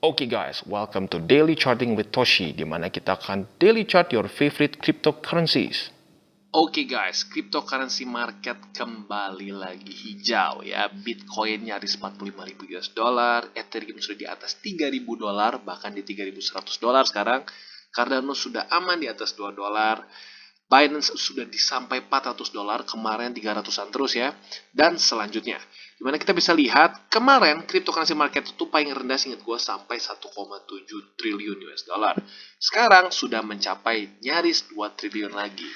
Oke guys, welcome to Daily Charting with Toshi, di mana kita akan daily chart your favorite cryptocurrencies. Oke guys, cryptocurrency market kembali lagi hijau ya. Bitcoin nyaris 45.000 US dollar, Ethereum sudah di atas 3.000 dolar, bahkan di 3.100 dolar sekarang. Cardano sudah aman di atas 2 dolar. Binance sudah sampai 400 dolar, kemarin 300-an terus ya. Dan selanjutnya, dimana kita bisa lihat kemarin cryptocurrency market itu paling rendah seingat gue sampai 1,7 triliun US dollar. Sekarang sudah mencapai nyaris 2 triliun lagi.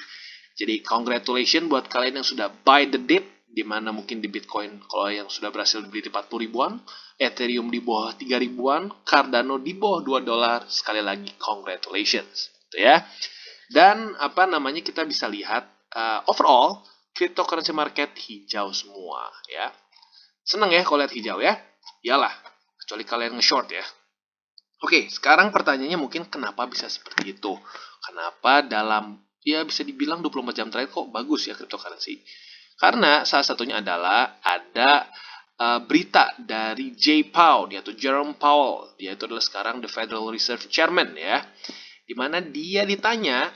Jadi congratulations buat kalian yang sudah buy the dip, dimana mungkin di Bitcoin kalau yang sudah berhasil beli di 40 ribuan, Ethereum di bawah 3 ribuan, Cardano di bawah 2 dolar. Sekali lagi congratulations, gitu ya. Dan kita bisa lihat overall cryptocurrency market hijau semua ya. Seneng ya kalau lihat hijau ya. Iyalah, kecuali kalian nge-short ya. Oke, sekarang pertanyaannya mungkin kenapa bisa seperti itu? Kenapa dalam ya bisa dibilang 24 jam terakhir kok bagus ya cryptocurrency? Karena salah satunya adalah ada berita dari Jay Powell, yaitu Jerome Powell, dia itu adalah sekarang the Federal Reserve Chairman ya, di mana dia ditanya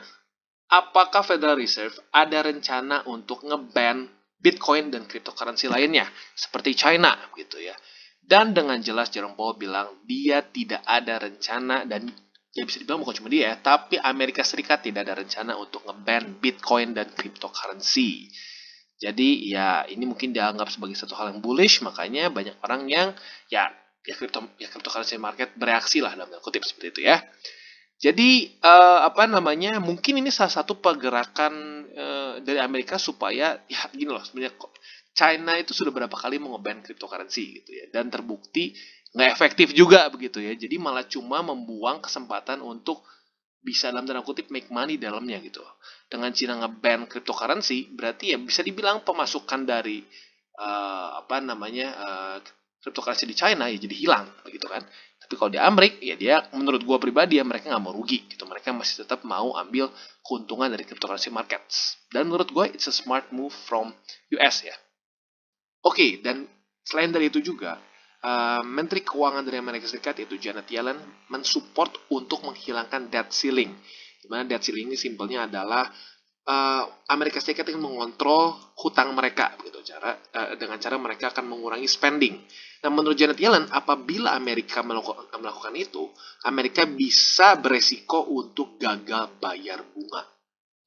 apakah Federal Reserve ada rencana untuk nge-ban Bitcoin dan cryptocurrency lainnya seperti China gitu ya. Dan dengan jelas Jerome Powell bilang dia tidak ada rencana, dan ya bisa dibilang bukan cuma dia, tapi Amerika Serikat tidak ada rencana untuk nge-ban Bitcoin dan cryptocurrency. Jadi ya ini mungkin dianggap sebagai satu hal yang bullish, makanya banyak orang yang cryptocurrency market bereaksi lah dalam kutip seperti itu ya. Jadi mungkin ini salah satu pergerakan dari Amerika supaya ya gini loh, sebenarnya China itu sudah berapa kali mau nge-ban cryptocurrency gitu ya, dan terbukti nggak efektif juga begitu ya. Jadi malah cuma membuang kesempatan untuk bisa dalam tanda kutip make money dalamnya gitu. Dengan China nge-ban cryptocurrency berarti ya bisa dibilang pemasukan dari cryptocurrency di China ya jadi hilang begitu kan. Tapi kalau di Amerika ya dia menurut gue pribadi ya mereka nggak mau rugi gitu. Mereka masih tetap mau ambil keuntungan dari cryptocurrency markets. Dan menurut gue it's a smart move from US ya. Oke, dan selain dari itu juga Menteri Keuangan dari Amerika Serikat yaitu Janet Yellen mensupport untuk menghilangkan debt ceiling. Dimana debt ceiling ini simpelnya adalah Amerika Serikat ingin mengontrol hutang mereka begitu dengan cara mereka akan mengurangi spending. Nah, menurut Janet Yellen, apabila Amerika melakukan itu, Amerika bisa beresiko untuk gagal bayar bunga.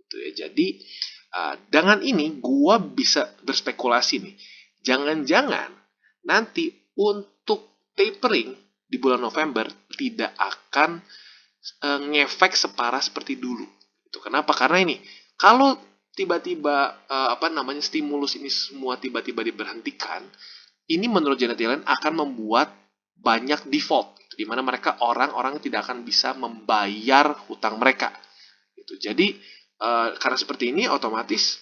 Gitu ya. Jadi dengan ini gua bisa berspekulasi nih. Jangan-jangan nanti untuk tapering di bulan November tidak akan ngefek separah seperti dulu. Itu kenapa? Karena ini kalau tiba-tiba stimulus ini semua tiba-tiba diberhentikan, ini menurut Janet Yellen akan membuat banyak default, di mana mereka orang-orang tidak akan bisa membayar hutang mereka. Gitu. Jadi karena seperti ini otomatis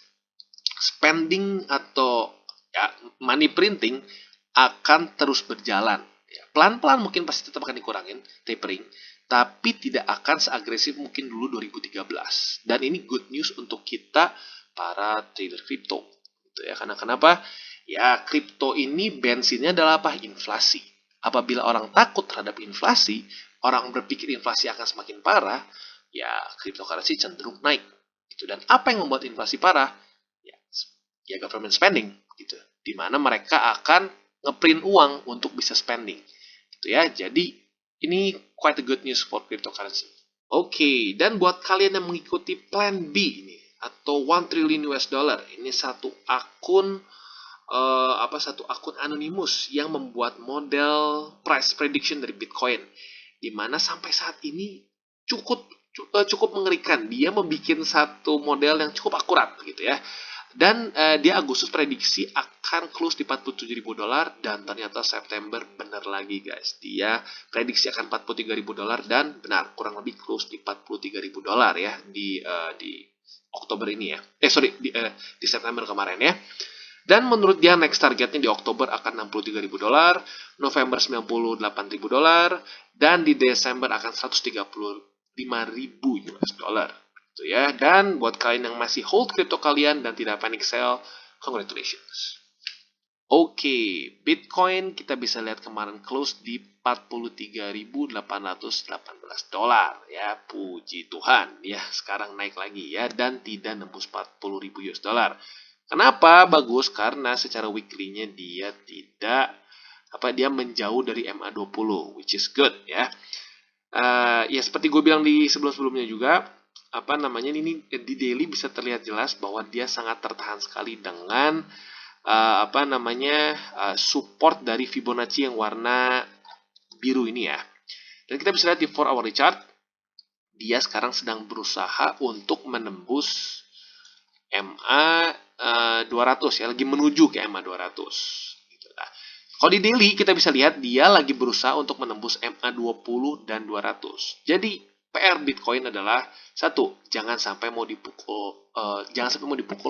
spending atau ya money printing akan terus berjalan. Ya, pelan-pelan mungkin pasti tetap akan dikurangin tapering, tapi tidak akan seagresif mungkin dulu 2013. Dan ini good news untuk kita para trader kripto. Gitu ya. Karena kenapa? Ya, kripto ini bensinnya adalah apa? Inflasi. Apabila orang takut terhadap inflasi, orang berpikir inflasi akan semakin parah, ya cryptocurrency cenderung naik. Gitu. Dan apa yang membuat inflasi parah? Ya government spending. Gitu. Di mana mereka akan ngeprint uang untuk bisa spending. Gitu ya. Jadi ini quite a good news for cryptocurrency. Oke, dan buat kalian yang mengikuti Plan B ini atau 1 trillion US dollar, ini satu akun anonimus yang membuat model price prediction dari Bitcoin, di mana sampai saat ini cukup mengerikan. Dia membuat satu model yang cukup akurat gitu ya. Dan dia Agustus prediksi akan close di 47.000 dolar, dan ternyata September benar lagi guys. Dia prediksi akan 43.000 dolar dan benar kurang lebih close di 43.000 dolar ya di Oktober ini ya. Di September kemarin ya. Dan menurut dia next targetnya di Oktober akan 63.000 dolar, November 98.000 dolar, dan di Desember akan 135.000 US dollar. Gitu ya. Dan buat kalian yang masih hold crypto kalian dan tidak panic sell, congratulations. Oke, Bitcoin kita bisa lihat kemarin close di 43.818 dolar ya. Puji Tuhan ya, sekarang naik lagi ya dan tidak nembus 40.000 US dollar. Kenapa bagus? Karena secara weekly-nya dia tidak dia menjauh dari MA20, which is good ya. Ya seperti gue bilang di sebelum-sebelumnya juga, ini di daily bisa terlihat jelas bahwa dia sangat tertahan sekali dengan support dari Fibonacci yang warna biru ini ya. Dan kita bisa lihat di 4 hourly chart, dia sekarang sedang berusaha untuk menembus MA 200 ya, lagi menuju ke MA 200 gitu. Nah, kalau di daily kita bisa lihat dia lagi berusaha untuk menembus MA 20 dan 200. Jadi PR Bitcoin adalah satu, jangan sampai mau dipukul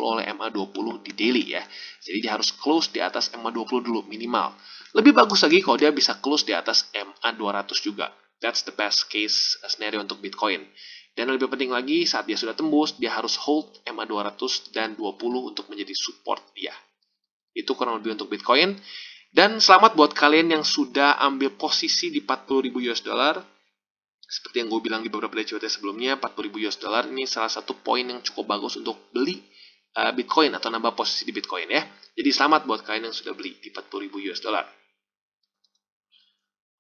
oleh MA20 di daily ya. Jadi dia harus close di atas MA20 dulu minimal. Lebih bagus lagi kalau dia bisa close di atas MA200 juga. That's the best case scenario untuk Bitcoin. Dan lebih penting lagi, saat dia sudah tembus, dia harus hold MA200 dan 20 untuk menjadi support dia. Itu kurang lebih untuk Bitcoin. Dan selamat buat kalian yang sudah ambil posisi di 40.000 US dollar. Seperti yang gue bilang di beberapa DCOT sebelumnya, 40.000 US dollar ini salah satu poin yang cukup bagus untuk beli Bitcoin atau nambah posisi di Bitcoin ya. Jadi selamat buat kalian yang sudah beli di 40.000 US dollar.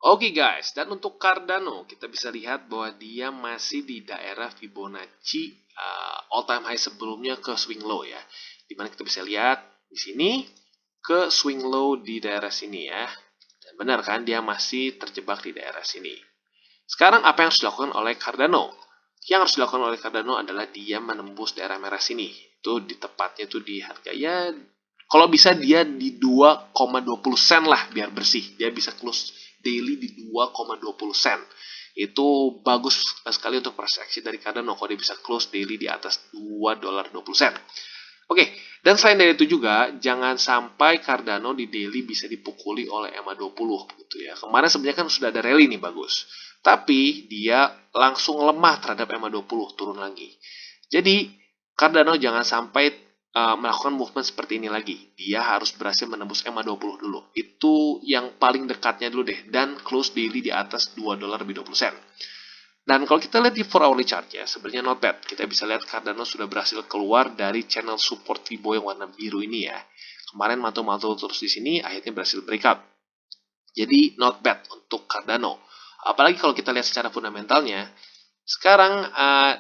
Oke guys, dan untuk Cardano kita bisa lihat bahwa dia masih di daerah Fibonacci all time high sebelumnya ke swing low ya. Dimana kita bisa lihat di sini ke swing low di daerah sini ya. Dan benar kan, dia masih terjebak di daerah sini. Sekarang apa yang harus dilakukan oleh Cardano? Yang harus dilakukan oleh Cardano adalah dia menembus daerah merah sini. Itu di tepatnya itu di harga ya, kalau bisa dia di 2,20 sen lah biar bersih. Dia bisa close daily di 2,20 sen. Itu bagus sekali untuk price action dari Cardano kalau dia bisa close daily di atas $2.20. Oke, dan selain dari itu juga, jangan sampai Cardano di daily bisa dipukuli oleh MA20 gitu ya. Kemarin sebenarnya kan sudah ada rally nih bagus. Tapi dia langsung lemah terhadap MA20, turun lagi. Jadi, Cardano jangan sampai melakukan movement seperti ini lagi. Dia harus berhasil menembus MA20 dulu. Itu yang paling dekatnya dulu deh. Dan close daily di atas $2.20. Dan kalau kita lihat di 4 hourly chart ya, sebenarnya not bad. Kita bisa lihat Cardano sudah berhasil keluar dari channel support Fibo yang warna biru ini ya. Kemarin mantul-mantul terus di sini, akhirnya berhasil breakout. Jadi not bad untuk Cardano. Apalagi kalau kita lihat secara fundamentalnya, sekarang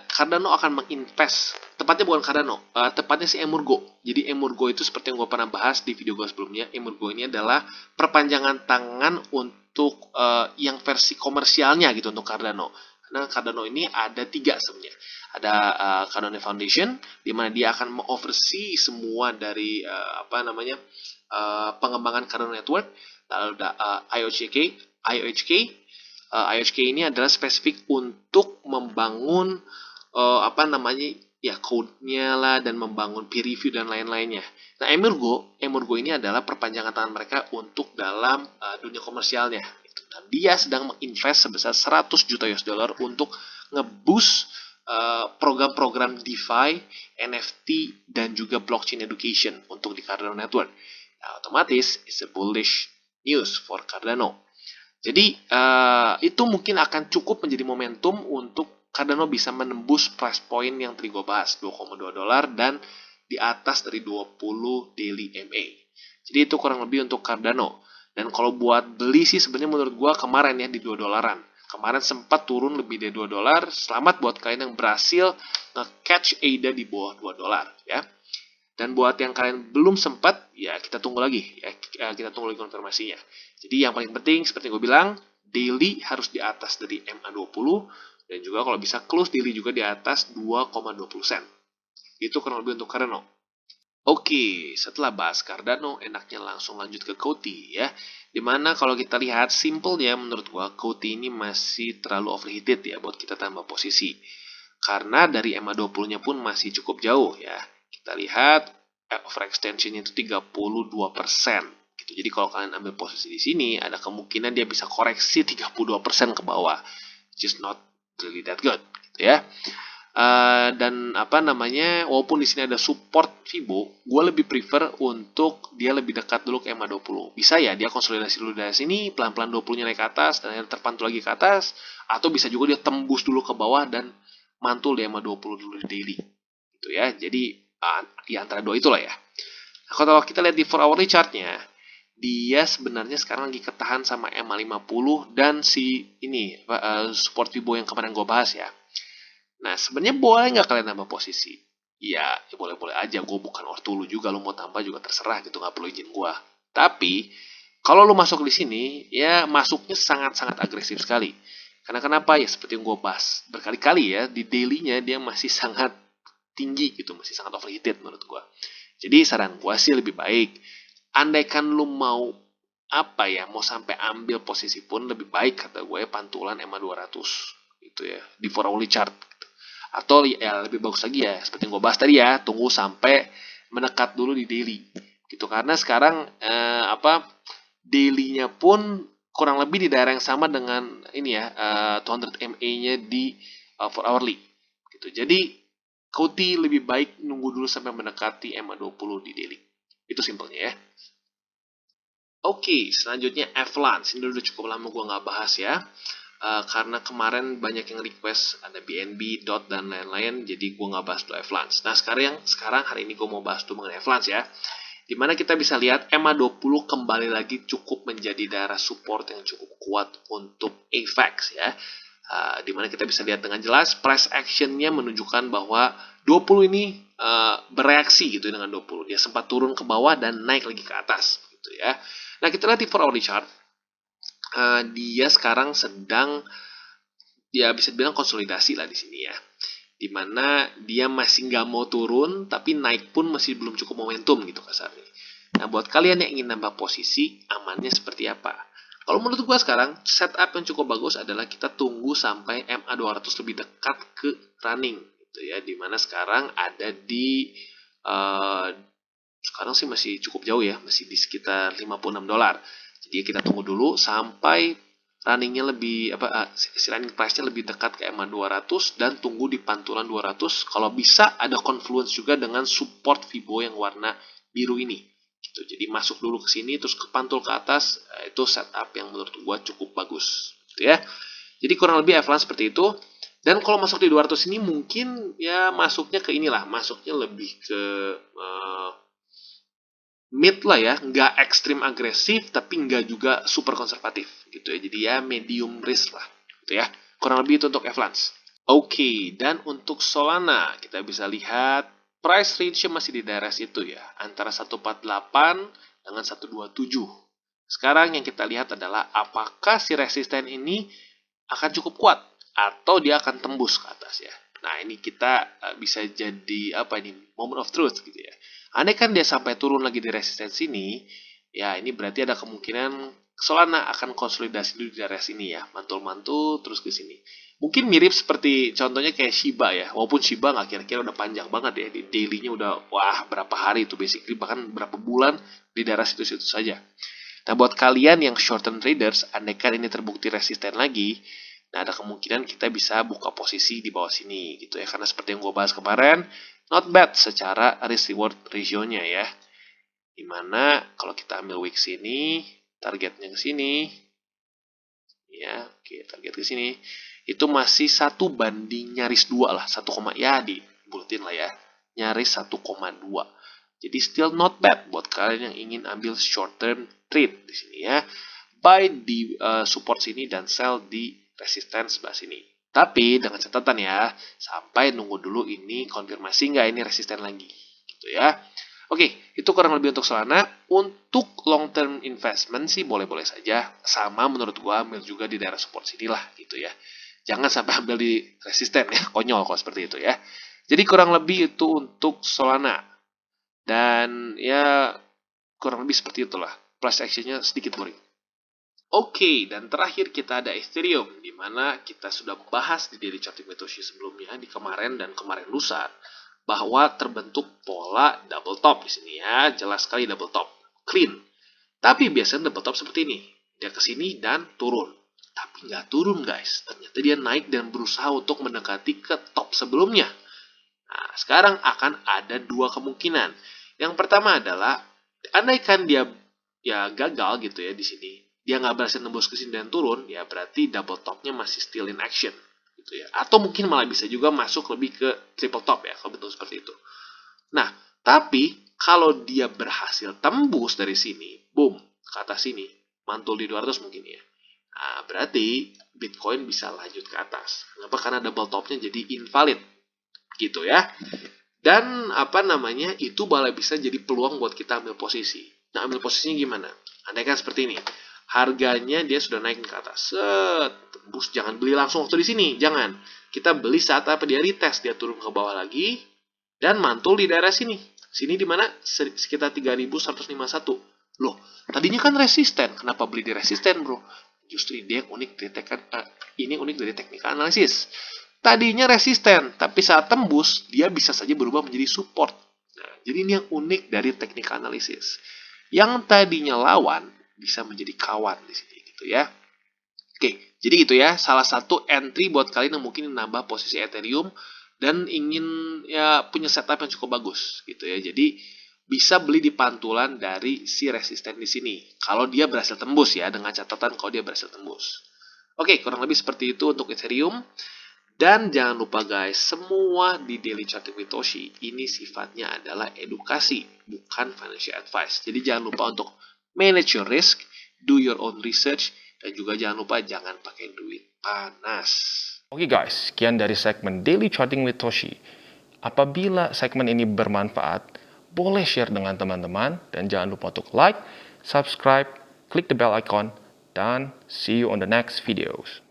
Cardano akan menginvest, tepatnya bukan Cardano, tepatnya si Emurgo. Jadi Emurgo itu seperti yang gue pernah bahas di video gue sebelumnya, Emurgo ini adalah perpanjangan tangan untuk yang versi komersialnya gitu untuk Cardano. Karena Cardano ini ada 3 sebenarnya. Ada Cardano Foundation, di mana dia akan mengoversee semua dari pengembangan Cardano Network. Lalu ada IOHK. IOHK ini adalah spesifik untuk membangun code-nya lah dan membangun peer review dan lain-lainnya. Nah, Emurgo ini adalah perpanjangan tangan mereka untuk dalam dunia komersialnya. Dan dia sedang menginvest sebesar 100 juta US dollar untuk nge-boost program-program DeFi, NFT, dan juga blockchain education untuk di Cardano Network. Nah, otomatis it's a bullish news for Cardano. Jadi itu mungkin akan cukup menjadi momentum untuk Cardano bisa menembus price point yang tadi gue bahas, $2,2 dan di atas dari 20 daily MA. Jadi itu kurang lebih untuk Cardano. Dan kalau buat beli sih sebenarnya menurut gue kemarin ya di $2. Kemarin sempat turun lebih dari $2. Selamat buat kalian yang berhasil nge-catch ADA di bawah $2 ya. Dan buat yang kalian belum sempat, ya kita tunggu lagi ya, kita tunggu lagi konfirmasinya. Jadi yang paling penting seperti gue bilang, daily harus di atas dari MA20 dan juga kalau bisa close daily juga di atas 2,20 sen. Itu kurang lebih untuk Cardano. Oke, setelah bahas Cardano, enaknya langsung lanjut ke Coty ya. Dimana kalau kita lihat simpelnya menurut gua Coty ini masih terlalu overheated ya buat kita tambah posisi. Karena dari MA20-nya pun masih cukup jauh ya. Kita lihat overextension-nya itu 32%. Gitu. Jadi kalau kalian ambil posisi di sini, ada kemungkinan dia bisa koreksi 32% ke bawah. Just not really that good. Gitu ya. Dan apa namanya, walaupun di sini ada support Fibo, gue lebih prefer untuk dia lebih dekat dulu ke EMA 20. Bisa ya dia konsolidasi dulu dari sini, pelan-pelan 20-nya naik ke atas dan terpantul lagi ke atas, atau bisa juga dia tembus dulu ke bawah dan mantul di EMA 20 dulu di daily. Gitu ya. Jadi di antara dua itulah ya. Nah, kalau kita lihat di 4 hourly chartnya, dia sebenarnya sekarang lagi ketahan sama EMA 50 dan si ini support Fibo yang kemarin gue bahas ya. Nah, sebenarnya boleh nggak kalian nambah posisi? Ya boleh-boleh aja. Gue bukan ortu lu juga. Lu mau tambah juga terserah gitu. Nggak perlu izin gue. Tapi, kalau lu masuk di sini, ya masuknya sangat-sangat agresif sekali. Karena kenapa? Ya seperti yang gue bahas berkali-kali ya. Di daily-nya dia masih sangat tinggi gitu. Masih sangat overheated menurut gue. Jadi saran gue sih lebih baik. Andaikan lu mau apa ya, mau sampai ambil posisi pun lebih baik kata gue pantulan EMA 200 gitu ya. Di 4 hourly chart. Atau ya lebih bagus lagi ya, seperti yang gue bahas tadi ya, tunggu sampai menekat dulu di daily. Gitu karena sekarang daily-nya pun kurang lebih di daerah yang sama dengan ini ya, 200 MA-nya di 4 hourly. Gitu. Jadi Kuti lebih baik nunggu dulu sampai mendekati EMA 20 di daily. Itu simpelnya ya. Oke, selanjutnya Avalanche. Ini udah cukup lama gue nggak bahas ya. Karena kemarin banyak yang request ada BNB, DOT, dan lain-lain, jadi gue nggak bahas dulu Avalanche. Nah, sekarang hari ini gue mau bahas dulu mengenai Avalanche ya. Dimana kita bisa lihat EMA 20 kembali lagi cukup menjadi daerah support yang cukup kuat untuk AVAX ya. Dimana kita bisa lihat dengan jelas price actionnya menunjukkan bahwa 20 ini bereaksi gitu dengan 20. Dia sempat turun ke bawah dan naik lagi ke atas gitu ya. Nah, kita lihat di 4 hourly chart. Dia sekarang sedang ya bisa dibilang konsolidasi lah di sini ya, dimana dia masih nggak mau turun tapi naik pun masih belum cukup momentum gitu kasarnya. Nah, buat kalian yang ingin nambah posisi, amannya seperti apa? Kalau menurut gua sekarang setup yang cukup bagus adalah kita tunggu sampai MA 200 lebih dekat ke running gitu ya, dimana sekarang ada di sekarang sih masih cukup jauh ya, masih di sekitar $56. Jadi kita tunggu dulu sampai runningnya lebih si running price-nya lebih dekat ke EMA 200 dan tunggu di pantulan 200. Kalau bisa ada confluence juga dengan support Fibo yang warna biru ini. Gitu. Jadi masuk dulu ke sini terus ke pantul ke atas, itu setup yang menurut gua cukup bagus gitu ya. Jadi kurang lebih Avalanche seperti itu. Dan kalau masuk di 200 ini mungkin ya masuknya ke inilah, masuknya lebih ke mid lah ya, nggak ekstrim agresif tapi nggak juga super konservatif gitu ya. Jadi ya medium risk lah gitu ya. Kurang lebih itu untuk Avalanche. Oke, dan untuk Solana kita bisa lihat price range-nya masih di daerah situ ya, antara 148 dengan 127. Sekarang yang kita lihat adalah apakah si resisten ini akan cukup kuat atau dia akan tembus ke atas ya. Nah, ini kita bisa jadi moment of truth gitu ya. Andai kan dia sampai turun lagi di resistensi ini, ya ini berarti ada kemungkinan Solana akan konsolidasi dulu di daerah sini ya, mantul-mantul terus ke sini. Mungkin mirip seperti contohnya kayak Shiba ya, walaupun Shiba nggak kira-kira udah panjang banget ya, di daily-nya udah wah berapa hari itu basically, bahkan berapa bulan di daerah situ-situ saja. Nah, buat kalian yang short term traders, andaikan ini terbukti resisten lagi, nah ada kemungkinan kita bisa buka posisi di bawah sini gitu ya, karena seperti yang gue bahas kemarin, not bad secara risk reward ratio-nya ya. Dimana kalau kita ambil week sini, targetnya ke sini, ya, oke, target ke sini, itu masih 1 banding nyaris 2 lah, 1, ya dibulatin lah ya, nyaris 1,2. Jadi still not bad buat kalian yang ingin ambil short term trade di sini ya. Buy di support sini dan sell di resistance sebelah sini. Tapi dengan catatan ya, sampai nunggu dulu ini konfirmasi nggak ini resisten lagi. Gitu ya. Oke, itu kurang lebih untuk Solana. Untuk long term investment sih boleh-boleh saja. Sama menurut gua ambil juga di daerah support sini lah gitu ya. Jangan sampai ambil di resisten ya, konyol kalau seperti itu ya. Jadi kurang lebih itu untuk Solana. Dan ya kurang lebih seperti itulah. Price action-nya sedikit boring. Oke, dan terakhir kita ada Ethereum, di mana kita sudah bahas di daily charting Satoshi sebelumnya, di kemarin dan kemarin lusa, bahwa terbentuk pola double top di sini ya, jelas sekali double top, clean. Tapi biasanya double top seperti ini, dia ke sini dan turun. Tapi nggak turun guys, ternyata dia naik dan berusaha untuk mendekati ke top sebelumnya. Nah, sekarang akan ada dua kemungkinan. Yang pertama adalah, andaikan dia ya gagal gitu ya di sini, dia nggak berhasil nembus ke sini dan turun, ya berarti double topnya masih still in action gitu ya. Atau mungkin malah bisa juga masuk lebih ke triple top ya, kalau betul seperti itu. Nah, tapi kalau dia berhasil tembus dari sini, boom, ke atas sini, mantul di 200 mungkin ya. Nah, berarti Bitcoin bisa lanjut ke atas. Kenapa? Karena double topnya jadi invalid gitu ya. Dan itu malah bisa jadi peluang buat kita ambil posisi. Nah, ambil posisinya gimana? Andaikan seperti ini. Harganya dia sudah naik ke atas. Set, tembus, jangan beli langsung waktu di sini, jangan. Kita beli saat dia retest, dia turun ke bawah lagi dan mantul di daerah sini. Sini di mana? Sekitar 3151. Loh, tadinya kan resisten. Kenapa beli di resisten, bro? Justru dia yang unik dari ini unik dari teknik analisis. Tadinya resisten, tapi saat tembus, dia bisa saja berubah menjadi support. Nah, jadi ini yang unik dari teknik analisis. Yang tadinya lawan, bisa menjadi kawan di sini gitu ya. Oke, jadi gitu ya, salah satu entry buat kalian yang mungkin nambah posisi Ethereum dan ingin ya punya setup yang cukup bagus gitu ya. Jadi bisa beli di pantulan dari si resisten di sini. Kalau dia berhasil tembus ya, dengan catatan kalau dia berhasil tembus. Oke, kurang lebih seperti itu untuk Ethereum. Dan jangan lupa guys, semua di Daily Charting with Toshi ini sifatnya adalah edukasi, bukan financial advice. Jadi jangan lupa untuk manage your risk, do your own research, dan juga jangan lupa jangan pakai duit panas. Oke guys, sekian dari segmen Daily Charting with Toshi. Apabila segmen ini bermanfaat, boleh share dengan teman-teman, dan jangan lupa untuk like, subscribe, klik the bell icon, dan see you on the next videos.